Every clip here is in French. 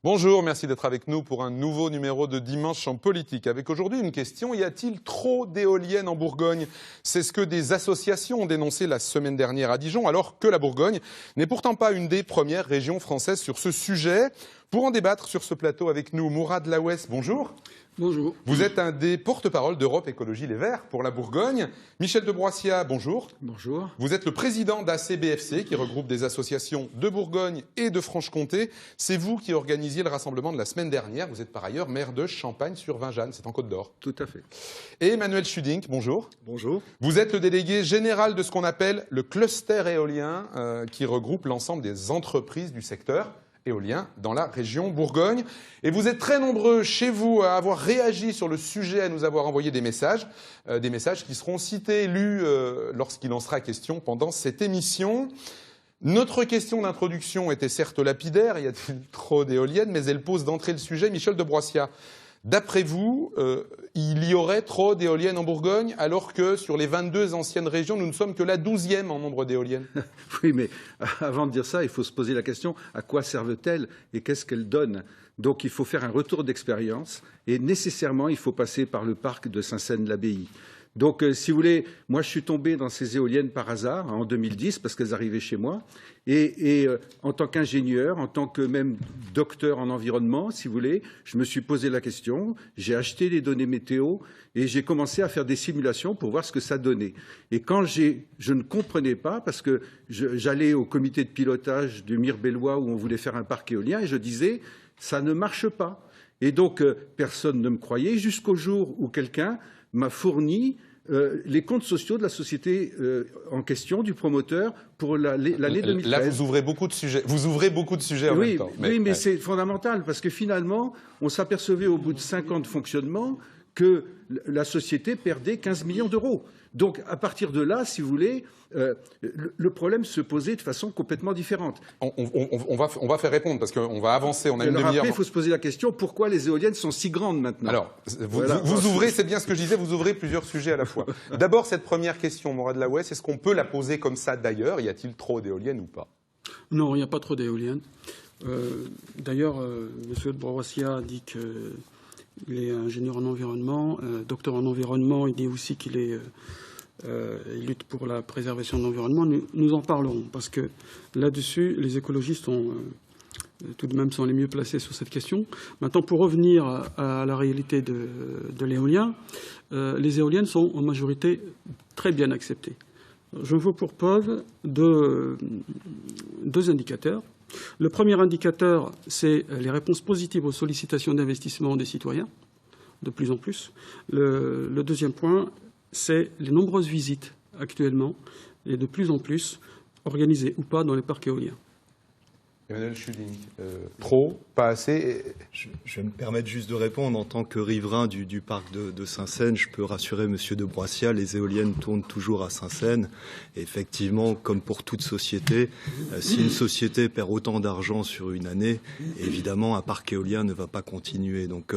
Bonjour, merci d'être avec nous pour un nouveau numéro de Dimanche en politique. Avec aujourd'hui une question, y a-t-il trop d'éoliennes en Bourgogne? C'est ce que des associations ont dénoncé la semaine dernière à Dijon, alors que la Bourgogne n'est pourtant pas une des premières régions françaises sur ce sujet. Pour en débattre sur ce plateau avec nous, Mourad Laouès, bonjour. Bonjour. Vous êtes un des porte-parole d'Europe Écologie Les Verts pour la Bourgogne. Michel de Broissia, bonjour. Bonjour. Vous êtes le président d'ACBFC, qui regroupe des associations de Bourgogne et de Franche-Comté. C'est vous qui organisiez le rassemblement de la semaine dernière. Vous êtes par ailleurs maire de Champagne-sur-Vingeanne, c'est en Côte d'Or. Tout à fait. Et Emmanuel Schudink, bonjour. Bonjour. Vous êtes le délégué général de ce qu'on appelle le cluster éolien, qui regroupe l'ensemble des entreprises du secteur éolien dans la région Bourgogne. Et vous êtes très nombreux chez vous à avoir réagi sur le sujet, à nous avoir envoyé des messages qui seront cités, lus lorsqu'il en sera question pendant cette émission. Notre question d'introduction était certes lapidaire, y a-t-il trop d'éoliennes, mais elle pose d'entrée le sujet. Michel de Broissia, d'après vous, il y aurait trop d'éoliennes en Bourgogne, alors que sur les 22 anciennes régions, nous ne sommes que la 12e en nombre d'éoliennes. Oui, mais avant de dire ça, il faut se poser la question, à quoi servent-elles et qu'est-ce qu'elles donnent? Donc il faut faire un retour d'expérience et nécessairement, il faut passer par le parc de Saint-Seine-l'Abbaye. Donc, si vous voulez, moi, je suis tombé dans ces éoliennes par hasard, en 2010, parce qu'elles arrivaient chez moi. Et en tant qu'ingénieur, en tant que même docteur en environnement, si vous voulez, je me suis posé la question, j'ai acheté les données météo et j'ai commencé à faire des simulations pour voir ce que ça donnait. Et quand je ne comprenais pas, parce que j'allais au comité de pilotage du Mirbellois où on voulait faire un parc éolien, et je disais, ça ne marche pas. Et donc, personne ne me croyait, jusqu'au jour où quelqu'un m'a fourni les comptes sociaux de la société en question, du promoteur, pour l'année 2013. Là, vous ouvrez beaucoup de sujets. Vous ouvrez beaucoup de sujets en même temps. Oui, mais c'est fondamental, parce que finalement, on s'apercevait au bout de 5 ans de fonctionnement que la société perdait 15 millions d'euros. Donc, à partir de là, si vous voulez, le problème se posait de façon complètement différente. On va faire répondre, parce qu'on va avancer, on a une demi-heure. Après, il faut se poser la question, pourquoi les éoliennes sont si grandes maintenant? Alors, vous ouvrez, c'est bien ce que je disais, vous ouvrez plusieurs sujets à la fois. D'abord, cette première question, Mourad Laouès, est-ce qu'on peut la poser comme ça d'ailleurs? Y a-t-il trop d'éoliennes ou pas? Non, il n'y a pas trop d'éoliennes. D'ailleurs, M. de Broissia dit qu'il est ingénieur en environnement, docteur en environnement. Il dit aussi qu'il il lutte pour la préservation de l'environnement. Nous en parlerons, parce que là-dessus, les écologistes tout de même sont les mieux placés sur cette question. Maintenant, pour revenir à la réalité de l'éolien, les éoliennes sont en majorité très bien acceptées. Je vous propose deux indicateurs. Le premier indicateur, c'est les réponses positives aux sollicitations d'investissement des citoyens, de plus en plus. Le deuxième point, c'est les nombreuses visites actuellement, et de plus en plus, organisées ou pas dans les parcs éoliens. Emmanuel Schudink, trop, pas assez? Je vais me permettre juste de répondre. En tant que riverain du parc de Saint-Seine, je peux rassurer M. de Broissia, les éoliennes tournent toujours à Saint-Seine. Et effectivement, comme pour toute société, si une société perd autant d'argent sur une année, évidemment, un parc éolien ne va pas continuer. Donc,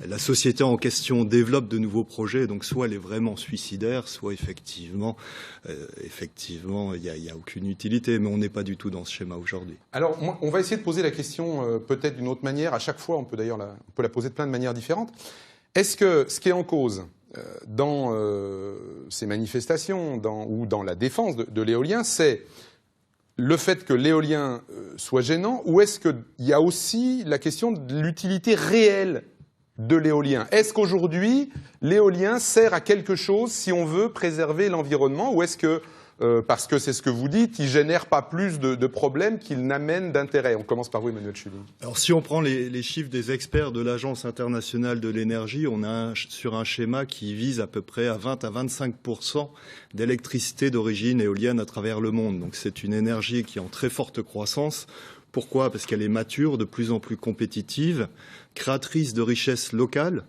la société en question développe de nouveaux projets, donc soit elle est vraiment suicidaire, soit effectivement, il n'y a aucune utilité, mais on n'est pas du tout dans ce schéma aujourd'hui. Alors, on va essayer de poser la question peut-être d'une autre manière. À chaque fois, on peut la poser de plein de manières différentes. Est-ce que ce qui est en cause dans ces manifestations ou dans la défense de l'éolien, c'est le fait que l'éolien soit gênant, ou est-ce qu'il y a aussi la question de l'utilité réelle de l'éolien? Est-ce qu'aujourd'hui, l'éolien sert à quelque chose si on veut préserver l'environnement, ou est-ce que, parce que c'est ce que vous dites, il ne génère pas plus de problèmes qu'il n'amène d'intérêt? On commence par vous, Emmanuel Schudink. Alors, si on prend les chiffres des experts de l'Agence internationale de l'énergie, on a sur un schéma qui vise à peu près à 20 à 25% d'électricité d'origine éolienne à travers le monde. Donc, c'est une énergie qui est en très forte croissance. Pourquoi? Parce qu'elle est mature, de plus en plus compétitive, créatrice de richesses locales,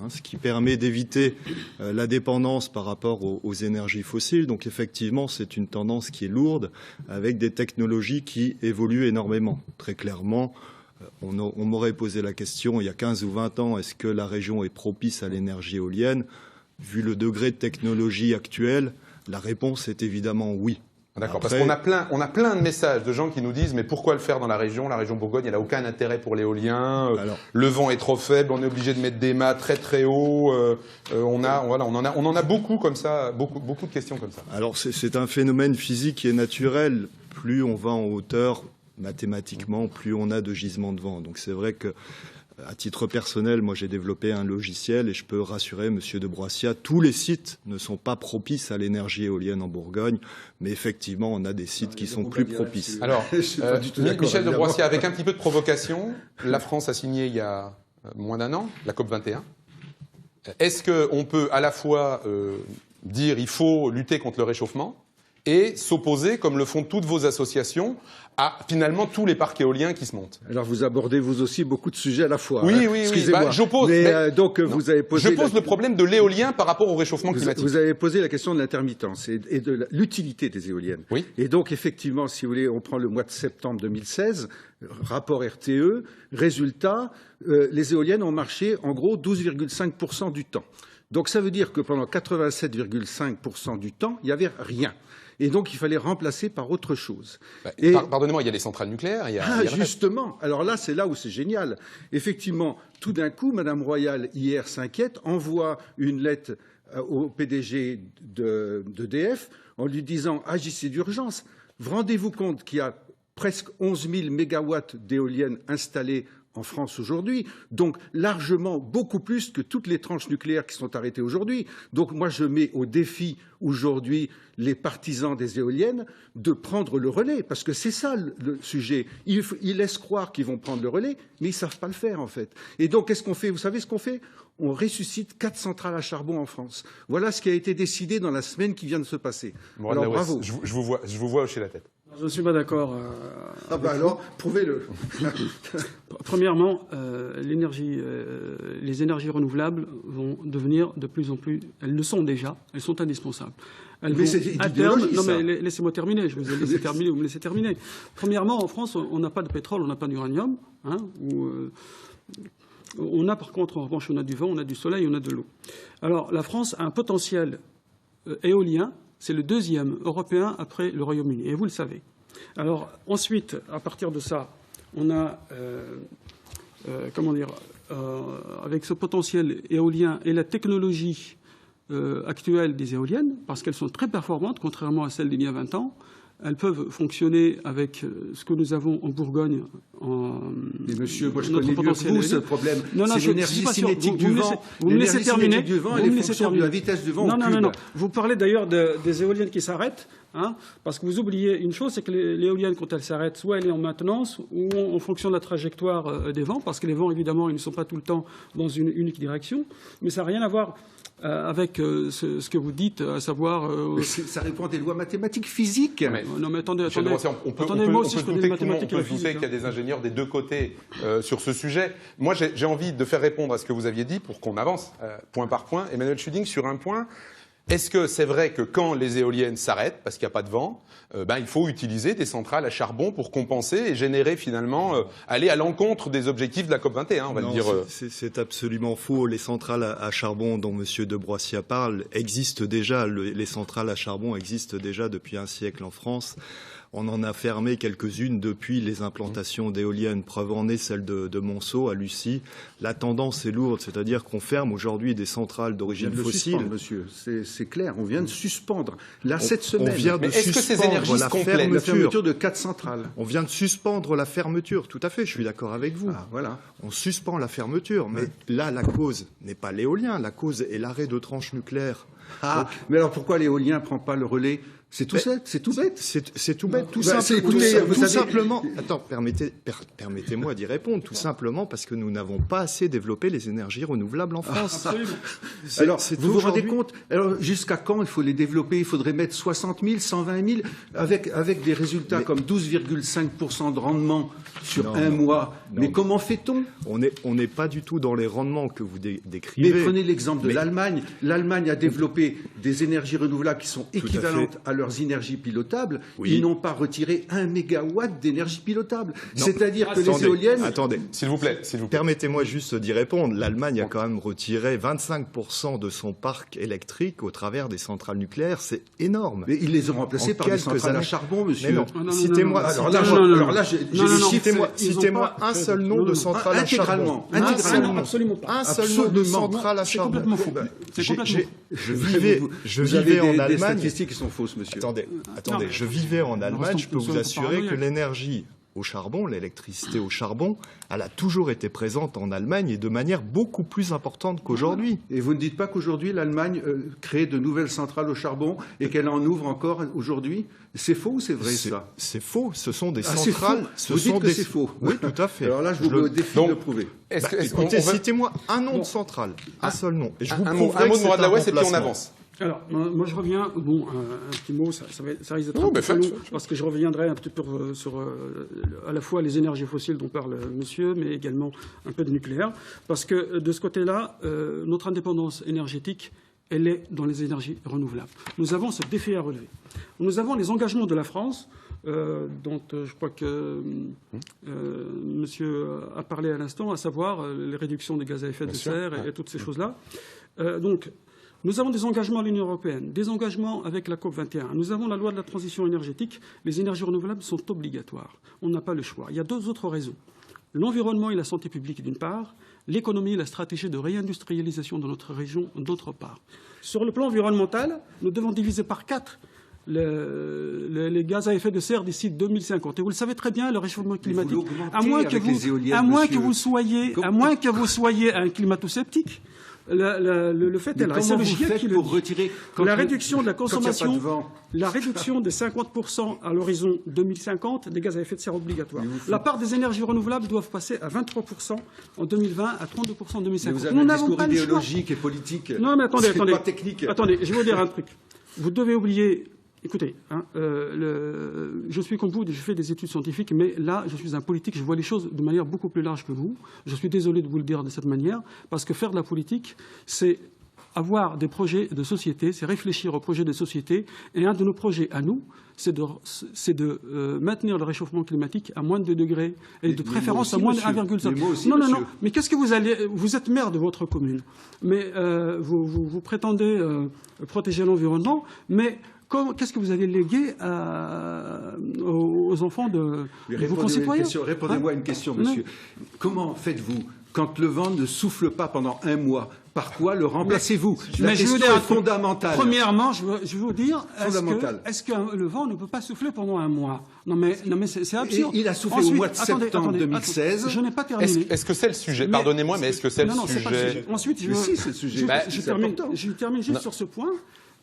ce qui permet d'éviter la dépendance par rapport aux énergies fossiles. Donc effectivement, c'est une tendance qui est lourde, avec des technologies qui évoluent énormément. Très clairement, on m'aurait posé la question il y a 15 ou 20 ans, est-ce que la région est propice à l'énergie éolienne? Vu le degré de technologie actuel, la réponse est évidemment oui. D'accord, Après- parce qu'on a plein de messages de gens qui nous disent mais pourquoi le faire dans la région Bourgogne, elle n'a aucun intérêt pour l'éolien, Alors- le vent est trop faible, on est obligé de mettre des mâts très très hauts, on en a beaucoup comme ça, beaucoup de questions comme ça. Alors c'est un phénomène physique qui est naturel. Plus on va en hauteur, mathématiquement, plus on a de gisements de vent. Donc c'est vrai que, à titre personnel, moi j'ai développé un logiciel et je peux rassurer Monsieur de Broissia, tous les sites ne sont pas propices à l'énergie éolienne en Bourgogne, mais effectivement on a des sites qui sont plus propices. Alors, Je suis pas du tout d'accord, Michel de évidemment. Broissia, avec un petit peu de provocation, la France a signé il y a moins d'un an la COP 21. Est-ce qu'on peut à la fois dire il faut lutter contre le réchauffement et s'opposer, comme le font toutes vos associations, à finalement tous les parcs éoliens qui se montent? Alors vous abordez vous aussi beaucoup de sujets à la fois. Oui, hein. oui, oui. Excusez-moi. Bah, j'oppose. Mais, donc vous avez posé. Je pose le problème de l'éolien par rapport au réchauffement climatique. Vous avez posé la question de l'intermittence et de l'utilité des éoliennes. Oui. Et donc, effectivement, si vous voulez, on prend le mois de septembre 2016, rapport RTE, résultat, les éoliennes ont marché en gros 12,5% du temps. Donc ça veut dire que pendant 87,5% du temps, il n'y avait rien. Et donc, il fallait remplacer par autre chose. Et Pardonnez-moi, il y a les centrales nucléaires. Il y a le reste. justement. Alors là, c'est là où c'est génial. Effectivement, tout d'un coup, Madame Royal, hier, s'inquiète, envoie une lettre au PDG d'EDF en lui disant « Agissez d'urgence ». Rendez-vous compte qu'il y a presque 11 000 mégawatts d'éoliennes installées en France aujourd'hui, donc largement beaucoup plus que toutes les tranches nucléaires qui sont arrêtées aujourd'hui. Donc moi je mets au défi aujourd'hui les partisans des éoliennes de prendre le relais, parce que c'est ça le sujet. Ils laissent croire qu'ils vont prendre le relais, mais ils ne savent pas le faire en fait. Et donc qu'est-ce qu'on fait? Vous savez ce qu'on fait? On ressuscite 4 centrales à charbon en France. Voilà ce qui a été décidé dans la semaine qui vient de se passer. Bon, alors bravo. Je vous vois hocher la tête. Je ne suis pas d'accord. Ah bah alors, prouvez-le. Premièrement, les énergies renouvelables vont devenir de plus en plus. Elles le sont déjà. Elles sont indispensables. Elles Mais vont, c'est à terme. idéologie, Non ça. mais laissez-moi terminer. Je vous ai laissé terminer. Vous me laissez terminer. Premièrement, en France, on n'a pas de pétrole, on n'a pas d'uranium. Hein, on a par contre, en revanche, on a du vent, on a du soleil, on a de l'eau. Alors, la France a un potentiel éolien. C'est le deuxième européen après le Royaume-Uni, et vous le savez. Alors ensuite, à partir de ça, on a, avec ce potentiel éolien et la technologie actuelle des éoliennes, parce qu'elles sont très performantes, contrairement à celles d'il y a 20 ans, elles peuvent fonctionner avec ce que nous avons en Bourgogne. Mais monsieur, moi je notre connais mieux que potentiel vous éolien. ce problème. Non, C'est je l'énergie suis pas sûr. cinétique du vent. Vous me laissez terminer. L'énergie cinétique du vent, Vous elle me est laissez fonction de terminer. la vitesse du vent au Non, cube. non. Vous parlez d'ailleurs des éoliennes qui s'arrêtent, hein, parce que vous oubliez une chose, c'est que l'éolienne, quand elle s'arrête, soit elle est en maintenance, ou en fonction de la trajectoire des vents, parce que les vents, évidemment, ils ne sont pas tout le temps dans une unique direction, mais ça n'a rien à voir avec ce que vous dites, à savoir... Ça répond à des lois mathématiques physiques. non, mais attendez. On peut Moi aussi, je douter connais les mathématiques et la qu'il y physique. a des ingénieurs des deux côtés sur ce sujet. Moi, j'ai envie de faire répondre à ce que vous aviez dit pour qu'on avance point par point. Emmanuel Schuding, sur un point, est-ce que c'est vrai que quand les éoliennes s'arrêtent, parce qu'il n'y a pas de vent, il faut utiliser des centrales à charbon pour compenser et générer finalement, aller à l'encontre des objectifs de la COP21, on va Non, le dire. C'est absolument faux. Les centrales à charbon dont M. de Broissia parle existent déjà. Les centrales à charbon existent déjà depuis un siècle en France. On en a fermé quelques-unes depuis les implantations d'éoliennes. Preuve en est celle de Monceau à Lucie. La tendance est lourde, c'est-à-dire qu'on ferme aujourd'hui des centrales d'origine fossile. Monsieur, c'est clair, on vient de suspendre. Là, cette semaine, On vient de Mais est-ce que ces suspendre énergies la se complètent la fermeture. fermeture de 4 centrales. On vient de suspendre la fermeture, tout à fait, je suis d'accord avec vous. Ah, voilà. On suspend la fermeture, mais là, la cause n'est pas l'éolien, la cause est l'arrêt de tranches nucléaires. Ah, mais alors pourquoi l'éolien ne prend pas le relais? C'est tout bête, c'est tout bête. C'est tout bête, tout Bah, simplement. écoutez, vous Tout savez- simplement. Attends, permettez-moi d'y répondre. Tout simplement parce que nous n'avons pas assez développé les énergies renouvelables en France. Alors, C'est vous vous rendez aujourd'hui- compte? Alors, jusqu'à quand il faut les développer? Il faudrait mettre 60 000, 120 000, avec des résultats comme 12,5% de rendement sur Non, un non, mois. non. Mais comment fait-on? On n'est pas du tout dans les rendements que vous Mais décrivez. prenez l'exemple de Mais- l'Allemagne. L'Allemagne a développé développé des énergies renouvelables qui sont équivalentes à leurs énergies pilotables, ils n'ont pas retiré 1 mégawatt d'énergie pilotable. C'est-à-dire que les éoliennes... Attendez, s'il vous plaît. Permettez-moi juste d'y répondre. L'Allemagne a quand même retiré 25% de son parc électrique au travers des centrales nucléaires. C'est énorme. Mais ils les ont remplacés par des centrales à charbon, monsieur. Mais non. Citez-moi un seul nom de centrale à charbon. Intégralement. Absolument pas. Un seul nom de centrale à charbon. C'est complètement faux. Je vivais en Allemagne. Des statistiques qui sont fausses, monsieur. Attendez. Je vivais en Allemagne. Je peux vous assurer que l'énergie au charbon, l'électricité au charbon, elle a toujours été présente en Allemagne et de manière beaucoup plus importante qu'aujourd'hui. Et vous ne dites pas qu'aujourd'hui, l'Allemagne crée de nouvelles centrales au charbon et qu'elle en ouvre encore aujourd'hui? C'est faux ou c'est vrai, ça? C'est faux. Ce sont des centrales... Vous dites que c'est faux? Oui, tout à fait. Alors là, je vous mets au défi de le prouver. Écoutez, citez-moi un nom de centrale. Un seul nom. Et je vous un mot de Mourad Laouest et puis on avance. Alors, moi je reviens, un petit mot, ça risque d'être un peu long, parce que je reviendrai un petit peu sur à la fois les énergies fossiles dont parle monsieur, mais également un peu de nucléaire, parce que de ce côté-là, notre indépendance énergétique, elle est dans les énergies renouvelables. Nous avons ce défi à relever. Nous avons les engagements de la France, dont je crois que monsieur a parlé à l'instant, à savoir les réductions des gaz à effet de serre et toutes ces choses-là. Donc, nous avons des engagements à l'Union européenne, des engagements avec la COP21. Nous avons la loi de la transition énergétique. Les énergies renouvelables sont obligatoires. On n'a pas le choix. Il y a deux autres raisons. L'environnement et la santé publique, d'une part. L'économie et la stratégie de réindustrialisation de notre région, d'autre part. Sur le plan environnemental, nous devons diviser par 4 les gaz à effet de serre d'ici 2050. Et vous le savez très bien, le réchauffement climatique, à moins que vous soyez un climato-sceptique, le fait est là. C'est le GIEC qui le dit. La réduction de la consommation, la réduction de 50% à l'horizon 2050 des gaz à effet de serre obligatoires. La part des énergies renouvelables doivent passer à 23% en 2020, à 32% en 2050. Vous avez un discours idéologique et politique. Non, mais attendez. Pas technique. Attendez, je vais vous dire un truc. Vous devez oublier. Écoutez, je suis comme vous, je fais des études scientifiques, mais là, je suis un politique, je vois les choses de manière beaucoup plus large que vous. Je suis désolé de vous le dire de cette manière, parce que faire de la politique, c'est avoir des projets de société, c'est réfléchir aux projets de société. Et un de nos projets à nous, c'est de maintenir le réchauffement climatique à moins de 2 degrés, et de préférence à moins de 1,5. Non, mais qu'est-ce que vous êtes maire de votre commune, mais vous prétendez protéger l'environnement, mais qu'est-ce que vous allez léguer aux enfants de vos concitoyens? Répondez-moi à une question, monsieur. Comment faites-vous quand le vent ne souffle pas pendant 1 mois? Par quoi le remplacez-vous? La question est fondamentale. Premièrement, je vais vous dire, est-ce que le vent ne peut pas souffler pendant 1 mois? Non, mais c'est absurde. Il a soufflé au mois de septembre 2016. Je n'ai pas terminé. Est-ce que c'est le sujet? Pardonnez-moi, mais est-ce que c'est le sujet? Non, c'est pas le sujet. Ensuite, c'est le sujet. Je termine juste sur ce point.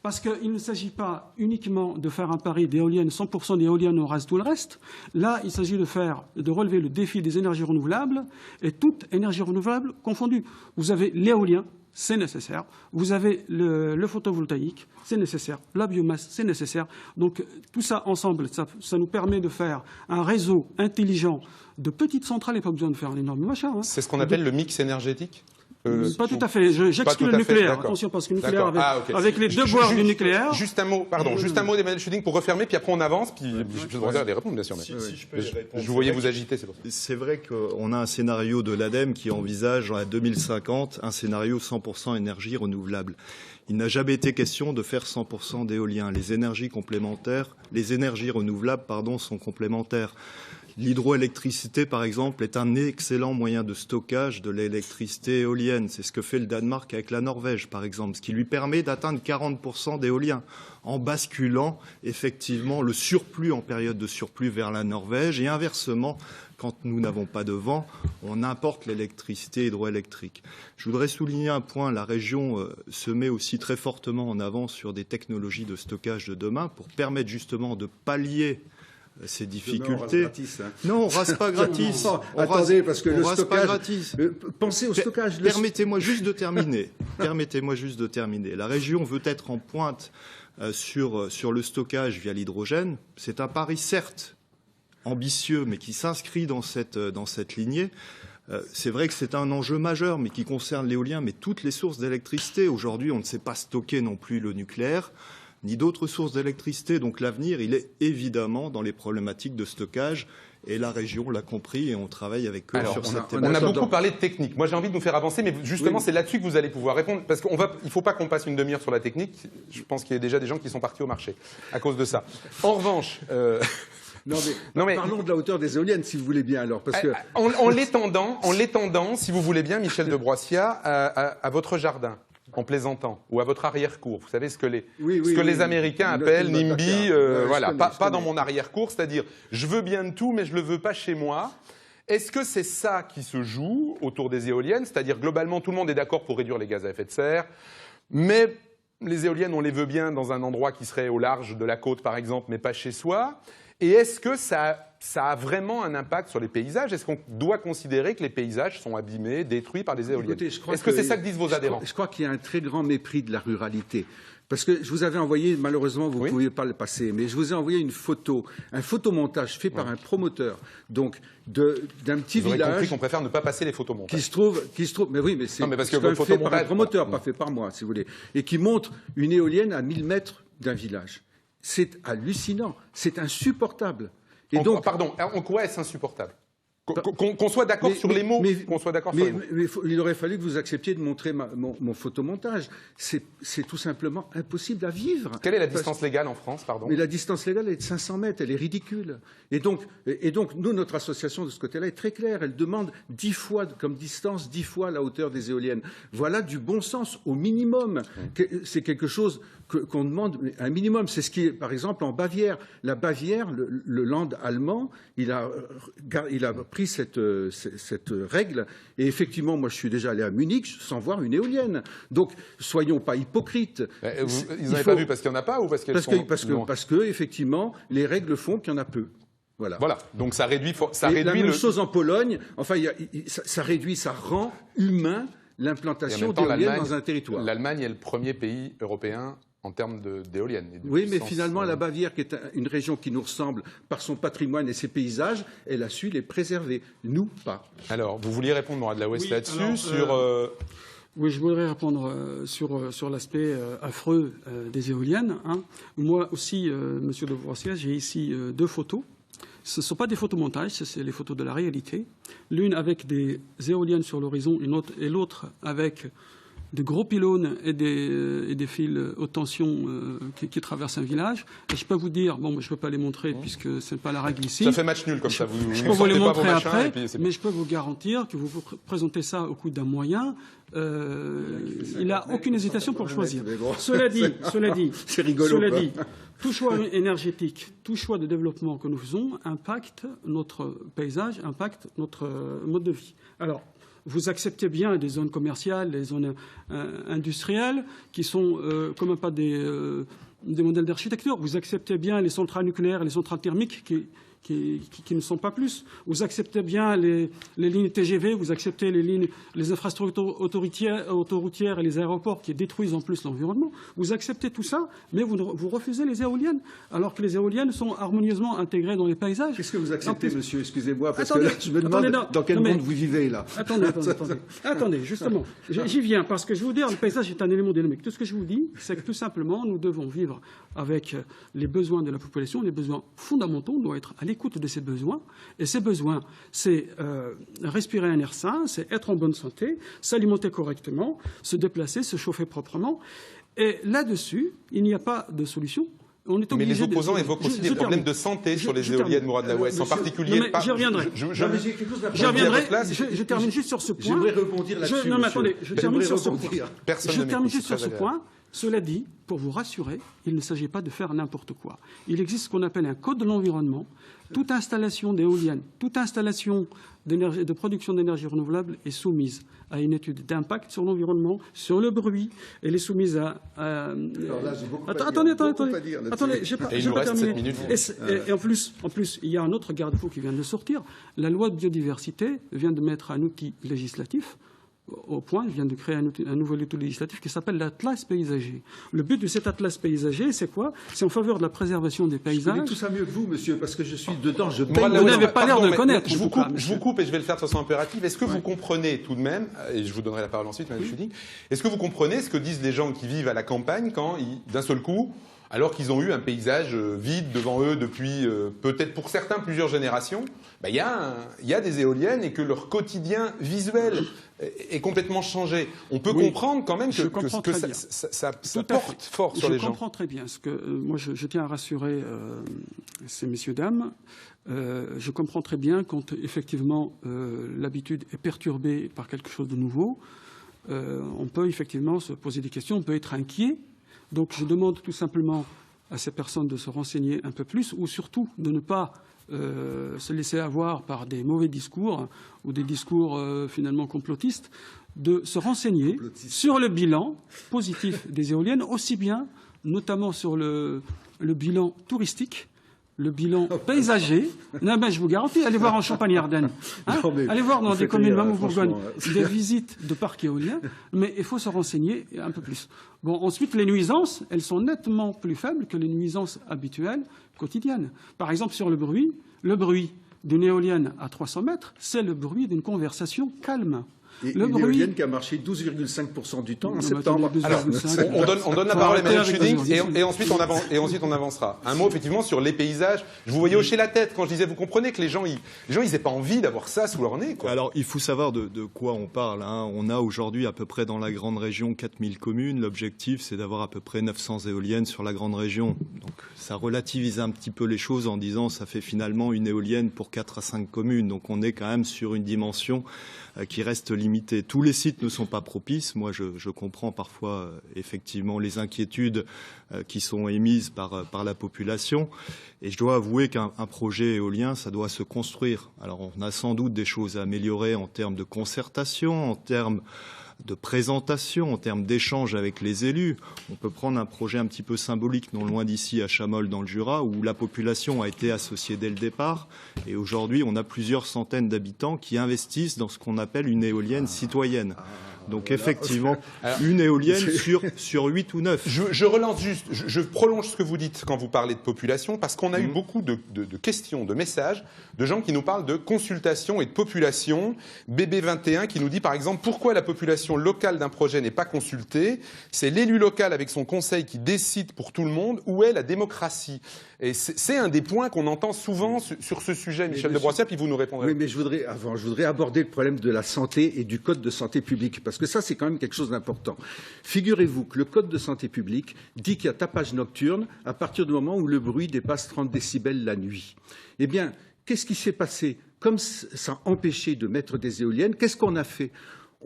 Parce qu'il ne s'agit pas uniquement de faire un pari d'éoliennes, 100% d'éoliennes, on reste tout le reste. Là, il s'agit de relever le défi des énergies renouvelables, et toutes énergies renouvelables confondues. Vous avez l'éolien, c'est nécessaire. Vous avez le photovoltaïque, c'est nécessaire. La biomasse, c'est nécessaire. Donc, tout ça ensemble, ça nous permet de faire un réseau intelligent de petites centrales, et pas besoin de faire un énorme machin. C'est ce qu'on appelle le mix énergétique? Pas tout à fait. J'exclus le nucléaire. Attention, parce que le nucléaire, avec les devoirs du nucléaire. Juste un mot d'Emmanuel Schuding pour refermer, puis après on avance, puis je voudrais les répondre, bien sûr. Si je peux y répondre. Je vous voyais vous agiter, c'est pour ça. C'est vrai qu'on a un scénario de l'ADEME qui envisage à 2050 un scénario 100% énergie renouvelable. Il n'a jamais été question de faire 100% d'éolien. Les énergies renouvelables, sont complémentaires. L'hydroélectricité, par exemple, est un excellent moyen de stockage de l'électricité éolienne. C'est ce que fait le Danemark avec la Norvège, par exemple, ce qui lui permet d'atteindre 40% d'éolien, en basculant effectivement le surplus en période de surplus vers la Norvège, et inversement, quand nous n'avons pas de vent, on importe l'électricité hydroélectrique. Je voudrais souligner un point, la région se met aussi très fortement en avant sur des technologies de stockage de demain pour permettre justement de pallier ces difficultés. Non, on rase pas gratis. Attendez, parce que le stockage. Gratis. Pensez au stockage. Permettez-moi juste de terminer. La région veut être en pointe sur le stockage via l'hydrogène. C'est un pari certes ambitieux, mais qui s'inscrit dans cette lignée. C'est vrai que c'est un enjeu majeur, mais qui concerne l'éolien, mais toutes les sources d'électricité. Aujourd'hui, on ne sait pas stocker non plus le nucléaire, ni d'autres sources d'électricité. Donc l'avenir, il est évidemment dans les problématiques de stockage. Et la région l'a compris et on travaille avec eux sur cette thématique. On a beaucoup parlé de technique. Moi, j'ai envie de nous faire avancer, mais justement, c'est là-dessus que vous allez pouvoir répondre. Parce qu'il ne faut pas qu'on passe une demi-heure sur la technique. Je pense qu'il y a déjà des gens qui sont partis au marché à cause de ça. En revanche... Non, mais parlons de la hauteur des éoliennes, si vous voulez bien, alors. Parce que... en l'étendant, si vous voulez bien, Michel de Broissia, à votre jardin. En plaisantant, ou à votre arrière-cour. Vous savez ce que les Américains appellent NIMBY, pas dans mon arrière-cour, c'est-à-dire je veux bien de tout, mais je ne le veux pas chez moi. Est-ce que c'est ça qui se joue autour des éoliennes? C'est-à-dire globalement, tout le monde est d'accord pour réduire les gaz à effet de serre, mais les éoliennes, on les veut bien dans un endroit qui serait au large de la côte, par exemple, mais pas chez soi. Et est-ce que ça a vraiment un impact sur les paysages? Est-ce qu'on doit considérer que les paysages sont abîmés, détruits par des éoliennes? Est-ce que c'est ça que disent vos adhérents? Je crois qu'il y a un très grand mépris de la ruralité. Parce que je vous avais envoyé, malheureusement, vous ne pouviez pas le passer, mais je vous ai envoyé une photo, un photomontage fait par un promoteur, donc d'un petit village. Vous aurez compris qu'on préfère ne pas passer les photomontages. Qui se trouve, mais oui, mais c'est fait par un promoteur, pas fait par moi, si vous voulez, et qui montre une éolienne à 1000 mètres d'un village. C'est hallucinant, c'est insupportable. Et donc, pardon, en quoi est-ce insupportable? Qu'on soit d'accord sur les mots, qu'on soit d'accord sur les mots. Mais il aurait fallu que vous acceptiez de montrer mon photomontage. C'est tout simplement impossible à vivre. Quelle est la distance légale en France, pardon? Mais la distance légale est de 500 mètres, elle est ridicule. Et donc nous, notre association de ce côté-là est très claire. Elle demande 10 fois, comme distance, 10 fois la hauteur des éoliennes. Voilà du bon sens, au minimum. C'est quelque chose qu'on demande, un minimum. C'est ce qui est, par exemple, en Bavière. La Bavière, le land allemand, il a pris cette règle. Et effectivement, moi, je suis déjà allé à Munich sans voir une éolienne. Donc, soyons pas hypocrites. Ils n'en avaient pas vu parce qu'il n'y en a pas ou parce qu'elles sont... Parce que, effectivement, les règles font qu'il y en a peu. Voilà. Donc ça réduit la même chose en Pologne. Enfin, ça rend humain l'implantation d'éoliennes dans un territoire. L'Allemagne est le premier pays européen en termes d'éoliennes. Oui, mais finalement, la Bavière, qui est une région qui nous ressemble par son patrimoine et ses paysages, elle a su les préserver. Nous, pas. Alors, vous vouliez répondre, Morad Laouest, là-dessus, Oui, je voudrais répondre sur l'aspect affreux des éoliennes. Moi aussi, Monsieur de Broissia, j'ai ici 2 photos. Ce ne sont pas des photomontages, c'est les photos de la réalité. L'une avec des éoliennes sur l'horizon, et l'autre avec de gros pylônes et des fils haute tension qui traversent un village. Et je peux vous dire, je ne peux pas les montrer puisque ce n'est pas la règle ici. Ça fait match nul comme ça. Je peux vous les montrer après, mais je peux vous garantir que vous présentez ça au coût d'un moyen. Il n'a aucune hésitation pour choisir. Cela dit, c'est rigolo. Tout choix énergétique, tout choix de développement que nous faisons impacte notre paysage, impacte notre mode de vie. Alors, vous acceptez bien des zones commerciales, des zones industrielles, qui sont quand même pas des modèles d'architecture. Vous acceptez bien les centrales nucléaires et les centrales thermiques qui ne sont pas plus. Vous acceptez bien les lignes TGV, vous acceptez les infrastructures autoroutières et les aéroports qui détruisent en plus l'environnement. Vous acceptez tout ça, mais vous refusez les éoliennes, alors que les éoliennes sont harmonieusement intégrées dans les paysages. Qu'est-ce que vous acceptez, monsieur? Excusez-moi, parce que là, je me demande dans quel monde vous vivez, là. Attendez, justement. J'y viens, parce que je vais vous dire, le paysage est un élément dynamique. Tout ce que je vous dis, c'est que tout simplement, nous devons vivre avec les besoins de la population, les besoins fondamentaux. On doit être à l'écoute de ces besoins. Et ces besoins, c'est respirer un air sain, c'est être en bonne santé, s'alimenter correctement, se déplacer, se chauffer proprement. Et là-dessus, il n'y a pas de solution. Mais les opposants évoquent aussi des problèmes de santé sur les éoliennes, Morad Laouest, en particulier. J'y reviendrai. Je termine juste sur ce point. J'aimerais rebondir là-dessus. Non, mais attendez, je termine sur ce point. Je termine juste sur ce point. Cela dit, pour vous rassurer, il ne s'agit pas de faire n'importe quoi. Il existe ce qu'on appelle un code de l'environnement. Toute installation d'éoliennes, toute installation de production d'énergie renouvelable est soumise à une étude d'impact sur l'environnement, sur le bruit. Elle est soumise à... Alors là, j'ai beaucoup Attendez, j'ai pas terminé. Et en plus, il y a un autre garde-fou qui vient de sortir. La loi de biodiversité vient de mettre un outil législatif au point, je viens de créer un nouvel outil législatif qui s'appelle l'Atlas paysager. Le but de cet Atlas paysager, c'est quoi? C'est en faveur de la préservation des paysages. Je connais tout ça mieux que vous, monsieur, parce que je suis dedans, je Vous n'avez pas l'air de le connaître. Je vous coupe et je vais le faire de façon impérative. Est-ce que vous comprenez tout de même, et je vous donnerai la parole ensuite, Mme Schutting, est-ce que vous comprenez ce que disent les gens qui vivent à la campagne quand, d'un seul coup, alors qu'ils ont eu un paysage vide devant eux depuis peut-être pour certains plusieurs générations, il y a des éoliennes et que leur quotidien visuel est complètement changé. On peut comprendre quand même que ça porte fort sur les gens. Je comprends très bien. Moi, je tiens à rassurer ces messieurs-dames. Je comprends très bien quand effectivement l'habitude est perturbée par quelque chose de nouveau. On peut effectivement se poser des questions, on peut être inquiet. Donc je demande tout simplement à ces personnes de se renseigner un peu plus ou surtout de ne pas se laisser avoir par des mauvais discours ou des discours finalement complotistes, de se renseigner sur le bilan positif des éoliennes, aussi bien notamment sur le bilan touristique, le bilan paysager. Non, je vous garantis, allez voir en Champagne-Ardenne. Hein, allez voir dans des communes, même au Bourgogne, des visites de parcs éoliens. Mais il faut se renseigner un peu plus. Bon, ensuite, les nuisances, elles sont nettement plus faibles que les nuisances habituelles quotidiennes. Par exemple, sur le bruit d'une éolienne à 300 mètres, c'est le bruit d'une conversation calme. Et une éolienne qui a marché 12,5% du temps en septembre. Alors, on donne la parole à Mme Schutting et ensuite on avancera. Un mot effectivement sur les paysages. Je vous voyais hocher la tête quand je disais, vous comprenez que les gens ils n'aient pas envie d'avoir ça sous leur nez, quoi. Alors, il faut savoir de quoi on parle. Hein. On a aujourd'hui à peu près dans la grande région 4000 communes. L'objectif, c'est d'avoir à peu près 900 éoliennes sur la grande région. Donc, ça relativise un petit peu les choses en disant ça fait finalement une éolienne pour 4 à 5 communes. Donc, on est quand même sur une dimension qui reste limitée. Tous les sites ne sont pas propices. Moi, je comprends parfois effectivement les inquiétudes qui sont émises par la population. Et je dois avouer qu'un projet éolien, ça doit se construire. Alors, on a sans doute des choses à améliorer en termes de concertation, en termes de présentation, en termes d'échange avec les élus. On peut prendre un projet un petit peu symbolique, non loin d'ici, à Chamols, dans le Jura, où la population a été associée dès le départ. Et aujourd'hui, on a plusieurs centaines d'habitants qui investissent dans ce qu'on appelle une éolienne citoyenne. Donc effectivement, une éolienne sur 8 ou 9. Je relance juste, je prolonge ce que vous dites quand vous parlez de population, parce qu'on a eu beaucoup de questions, de messages, de gens qui nous parlent de consultation et de population. BB21 qui nous dit par exemple pourquoi la population locale d'un projet n'est pas consultée. C'est l'élu local avec son conseil qui décide pour tout le monde. Où est la démocratie? Et c'est un des points qu'on entend souvent sur ce sujet, Michel de Broissiat, puis vous nous répondrez. Oui, mais je voudrais aborder le problème de la santé et du code de santé publique, parce que ça, c'est quand même quelque chose d'important. Figurez-vous que le code de santé publique dit qu'il y a tapage nocturne à partir du moment où le bruit dépasse 30 décibels la nuit. Eh bien, qu'est-ce qui s'est passé? Comme ça a empêché de mettre des éoliennes, qu'est-ce qu'on a fait?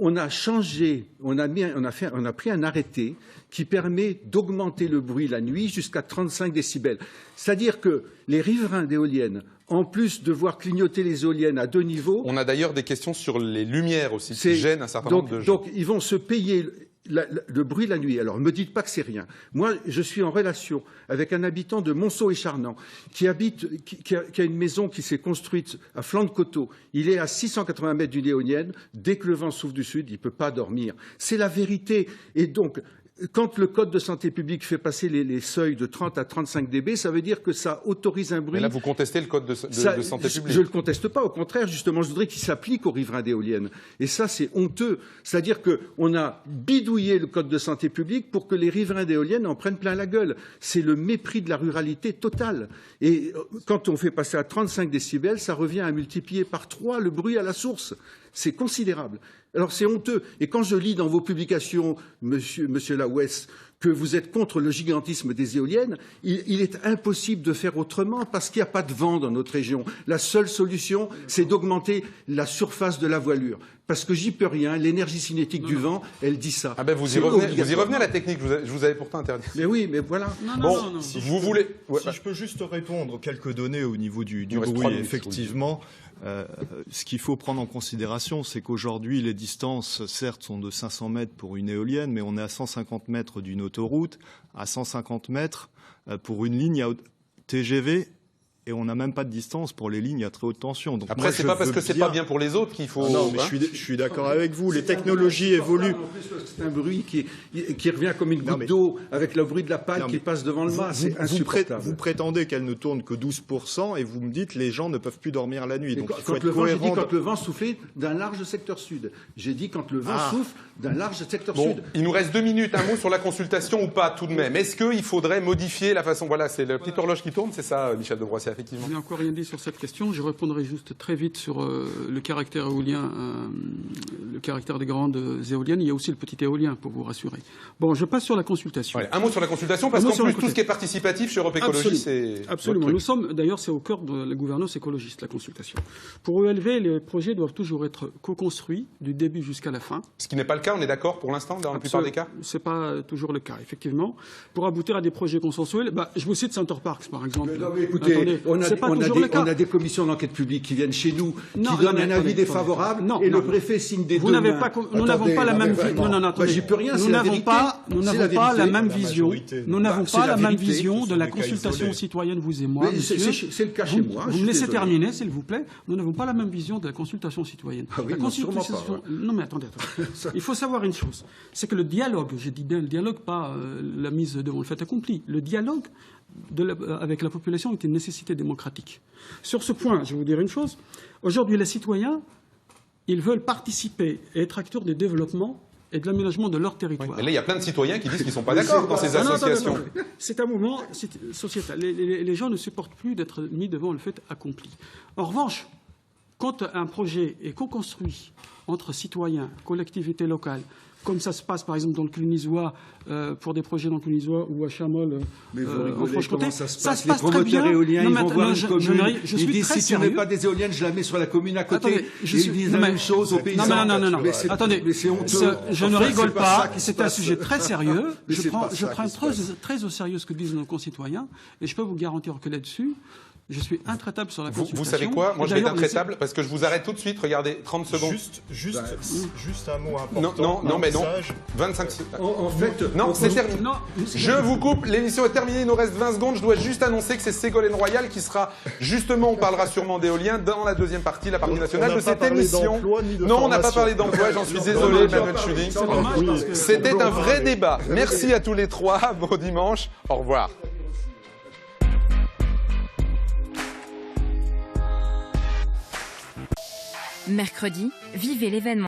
On a changé, on a pris un arrêté qui permet d'augmenter le bruit la nuit jusqu'à 35 décibels. C'est-à-dire que les riverains d'éoliennes, en plus de voir clignoter les éoliennes à 2 niveaux... On a d'ailleurs des questions sur les lumières aussi, qui gênent un certain nombre de gens. Donc, ils vont se payer le bruit la nuit. Alors, ne me dites pas que c'est rien. Moi, je suis en relation avec un habitant de Monceau-et-Charnans qui a une maison qui s'est construite à flanc de coteau. Il est à 680 mètres d'une éolienne. Dès que le vent souffle du sud, il ne peut pas dormir. C'est la vérité. Et donc, quand le Code de santé publique fait passer les seuils de 30 à 35 dB, ça veut dire que ça autorise un bruit. Mais là, vous contestez le Code de santé publique. Je ne le conteste pas. Au contraire, justement, je voudrais qu'il s'applique aux riverains d'éoliennes. Et ça, c'est honteux. C'est-à-dire qu'on a bidouillé le Code de santé publique pour que les riverains d'éoliennes en prennent plein la gueule. C'est le mépris de la ruralité totale. Et quand on fait passer à 35 décibels, ça revient à multiplier par 3 le bruit à la source. C'est considérable. Alors c'est honteux. Et quand je lis dans vos publications, monsieur Laouesse, que vous êtes contre le gigantisme des éoliennes, il est impossible de faire autrement parce qu'il n'y a pas de vent dans notre région. La seule solution, c'est d'augmenter la surface de la voilure. Parce que j'y peux rien, l'énergie cinétique du vent, elle dit ça. Ah ben vous y revenez à la technique, je vous avais pourtant interdit. Mais oui, mais voilà. Non. Si je peux juste répondre quelques données au niveau du bruit, effectivement. Ce qu'il faut prendre en considération, c'est qu'aujourd'hui, les distances, certes, sont de 500 mètres pour une éolienne, mais on est à 150 mètres d'une autoroute, à 150 mètres pour une ligne TGV et on n'a même pas de distance pour les lignes à très haute tension. Donc Après, moi, c'est je pas parce veux que c'est bien- pas bien pour les autres qu'il faut... Ah non, mais hein. je suis d'accord avec vous. Les technologies évoluent. En plus, parce que c'est un bruit qui revient comme une Non, goutte mais- d'eau avec le bruit de la pale Non, qui mais passe devant le mât. C'est Vous insupportable. prétendez qu'elle ne tourne que 12% et vous me dites les gens ne peuvent plus dormir la nuit. Et Donc quand, il faut quand être le vent, j'ai dit cohérent. quand le vent soufflait d'un large secteur sud. J'ai dit quand le vent Ah. souffle d'un large secteur Bon, sud. il nous reste 2 minutes, un mot sur la consultation ou pas tout de même. Est-ce qu'il faudrait modifier la façon... Voilà, c'est la petite horloge qui tourne, c'est ça, Michel de Broissiat, effectivement. Je n'ai encore rien dit sur cette question. Je répondrai juste très vite sur le caractère éolien, le caractère des grandes éoliennes. Il y a aussi le petit éolien, pour vous rassurer. Bon, je passe sur la consultation. Ouais, un mot sur la consultation, parce Un mot qu'en sur plus, la tout ce qui est participatif chez Europe Écologie, c'est... Absolument. votre Nous truc. sommes, d'ailleurs, c'est au cœur de la gouvernance écologiste, la consultation. Pour ELV, les projets doivent toujours être co-construits du début jusqu'à la fin. Ce qui n'est pas le cas, on est d'accord pour l'instant, dans la plupart des cas? C'est pas toujours le cas, effectivement. Pour aboutir à des projets consensuels, je vous cite Center Parks, par exemple. Non, mais écoutez, Attendez, c'est pas toujours le cas. on a des commissions d'enquête publique qui viennent chez nous, Non, qui donnent mais un avis attendez, défavorable, attendez. Non, et non. le préfet signe des Vous deux n'avez mains. pas, nous n'avons pas la même vision. Non, attendez. J'y peux rien, Nous c'est la n'avons vérité. pas, nous C'est n'avons la pas la vérité. même La vision. majorité. Nous n'avons c'est pas la la même vérité. vision Ce de sont la des cas consultation isolés. citoyenne, vous et moi. Mais c'est monsieur. le cas chez moi. je Vous suis me laissez désolé. terminer, s'il vous plaît. Nous n'avons pas la même vision de la consultation citoyenne. Ah oui, La non, sûrement pas, Non, mais attendez. Il faut savoir une chose. C'est que le dialogue, je dis bien le dialogue, pas la mise devant le fait accompli. Le dialogue avec la population est une nécessité démocratique. Sur ce point, je vais vous dire une chose. Aujourd'hui, les citoyens, ils veulent participer et être acteurs du développement et de l'aménagement de leur Oui. territoire. Mais là, il y a plein de citoyens qui disent qu'ils ne sont pas d'accord dans ces Non, non, associations. attendez. C'est un mouvement sociétal. Les gens ne supportent plus d'être mis devant le fait accompli. En revanche, quand un projet est co-construit entre citoyens, collectivités locales, comme ça se passe par exemple dans le Clunisois, pour des projets dans le Clunisois ou à Chamol, Mais vous en rigolez, Franche-Comté, comment ça se passe Les très promoteurs bien. éoliens, Non, ils mais vont voir non, une commune, je ils suis disent très si tu ne mets sérieux. pas des éoliennes, je la mets sur la commune à côté. Attendez, je et suis- ils disent non, la mais- même chose aux Non, paysans. non. Mais c'est- Attendez, mais c'est honteux. je ne Enfin, rigole c'est pas ça pas. qui se C'est un passe. sujet très sérieux. Mais Je c'est prends pas ça qui se passe. très au sérieux ce que disent nos concitoyens, et je peux vous garantir que là-dessus, je suis intraitable sur la Vous consultation. savez quoi? Moi, je vais être D'ailleurs, intraitable parce que je vous arrête tout de suite. Regardez, 30 secondes. Juste un mot important. Non, mais non. Message. 25 En fait, Non, c'est terminé. Non, Je vous coupe, l'émission est terminée, il nous reste 20 secondes. Je dois juste annoncer que c'est Ségolène Royal qui sera, justement, on parlera sûrement d'éolien dans la deuxième partie, la partie nationale On de n'a pas cette parlé émission. d'emploi ni de Non, on n'a pas formation. parlé d'emploi, j'en suis désolé, dommage. Manuel Schuding. c'est dommage parce que- C'était un vrai débat. Merci à tous les trois, bon dimanche, au revoir. Mercredi, vivez l'événement.